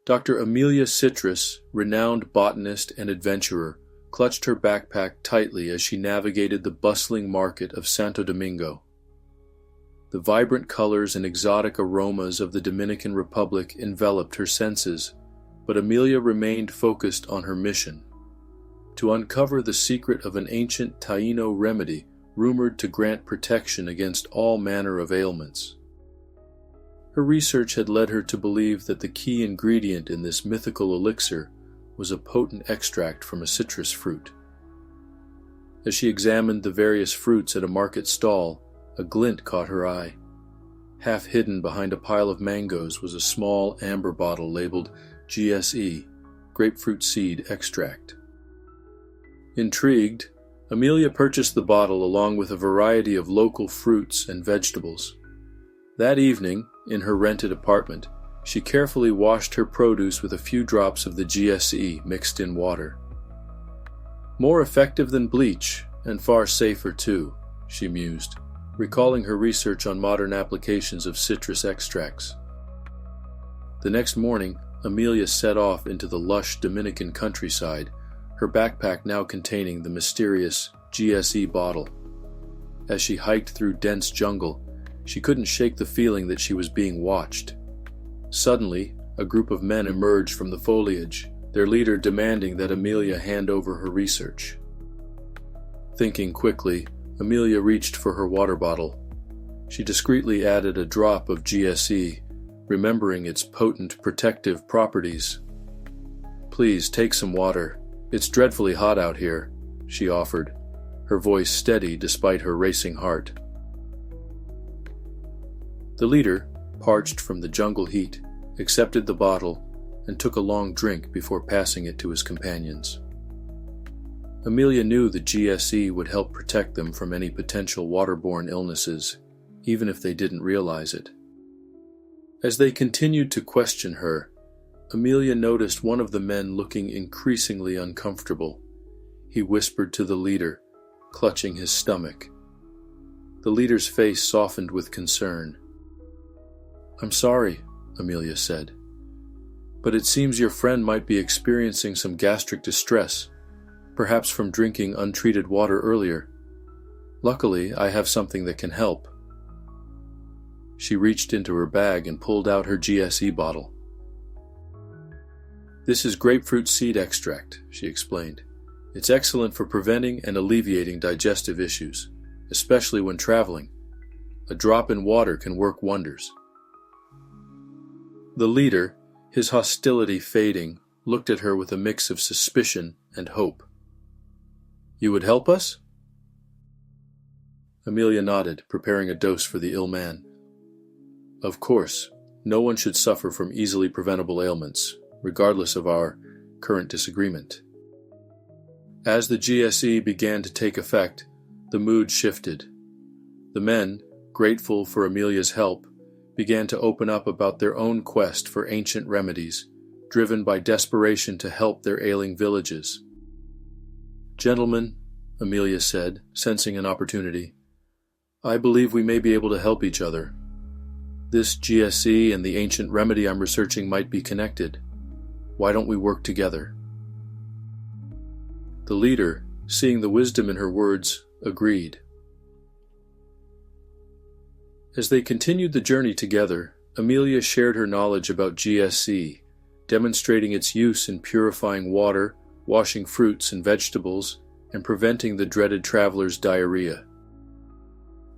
Dr. Amelia Citrus, renowned botanist and adventurer, clutched her backpack tightly as she navigated the bustling market of Santo Domingo. The vibrant colors and exotic aromas of the Dominican Republic enveloped her senses, but Amelia remained focused on her mission: to uncover the secret of an ancient Taino remedy rumored to grant protection against all manner of ailments. Her research had led her to believe that the key ingredient in this mythical elixir was a potent extract from a citrus fruit. As she examined the various fruits at a market stall, a glint caught her eye. Half hidden behind a pile of mangoes was a small amber bottle labeled GSE, grapefruit seed extract. Intrigued, Amelia purchased the bottle along with a variety of local fruits and vegetables. That evening, in her rented apartment, she carefully washed her produce with a few drops of the GSE mixed in water. More effective than bleach, and far safer too, she mused, recalling her research on modern applications of citrus extracts. The next morning, Amelia set off into the lush Dominican countryside, her backpack now containing the mysterious GSE bottle. As she hiked through dense jungle, she couldn't shake the feeling that she was being watched. Suddenly, a group of men emerged from the foliage, their leader demanding that Amelia hand over her research. Thinking quickly, Amelia reached for her water bottle. She discreetly added a drop of GSE, remembering its potent protective properties. "Please take some water. It's dreadfully hot out here," she offered, her voice steady despite her racing heart. The leader, parched from the jungle heat, accepted the bottle and took a long drink before passing it to his companions. Amelia knew the GSE would help protect them from any potential waterborne illnesses, even if they didn't realize it. As they continued to question her, Amelia noticed one of the men looking increasingly uncomfortable. He whispered to the leader, clutching his stomach. The leader's face softened with concern. "I'm sorry," Amelia said, "but it seems your friend might be experiencing some gastric distress, perhaps from drinking untreated water earlier. Luckily, I have something that can help." She reached into her bag and pulled out her GSE bottle. "This is grapefruit seed extract," she explained. "It's excellent for preventing and alleviating digestive issues, especially when traveling. A drop in water can work wonders." The leader, his hostility fading, looked at her with a mix of suspicion and hope. "You would help us?" Amelia nodded, preparing a dose for the ill man. "Of course, no one should suffer from easily preventable ailments, regardless of our current disagreement." As the GSE began to take effect, the mood shifted. The men, grateful for Amelia's help, began to open up about their own quest for ancient remedies, driven by desperation to help their ailing villages. "Gentlemen," Amelia said, sensing an opportunity, "I believe we may be able to help each other. This GSE and the ancient remedy I'm researching might be connected. Why don't we work together?" The leader, seeing the wisdom in her words, agreed. As they continued the journey together, Amelia shared her knowledge about GSE, demonstrating its use in purifying water, washing fruits and vegetables, and preventing the dreaded traveler's diarrhea.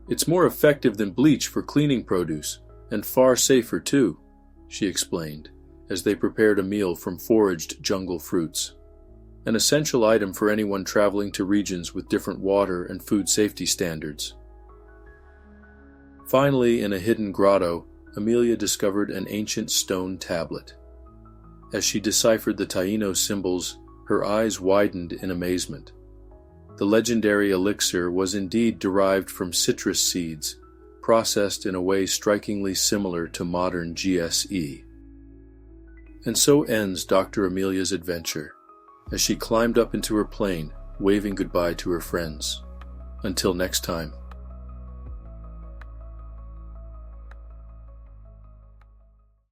"It's more effective than bleach for cleaning produce, and far safer too," she explained, as they prepared a meal from foraged jungle fruits. An essential item for anyone traveling to regions with different water and food safety standards. Finally, in a hidden grotto, Amelia discovered an ancient stone tablet. As she deciphered the Taino symbols, her eyes widened in amazement. The legendary elixir was indeed derived from citrus seeds, processed in a way strikingly similar to modern GSE. And so ends Dr. Amelia's adventure, as she climbed up into her plane, waving goodbye to her friends. Until next time.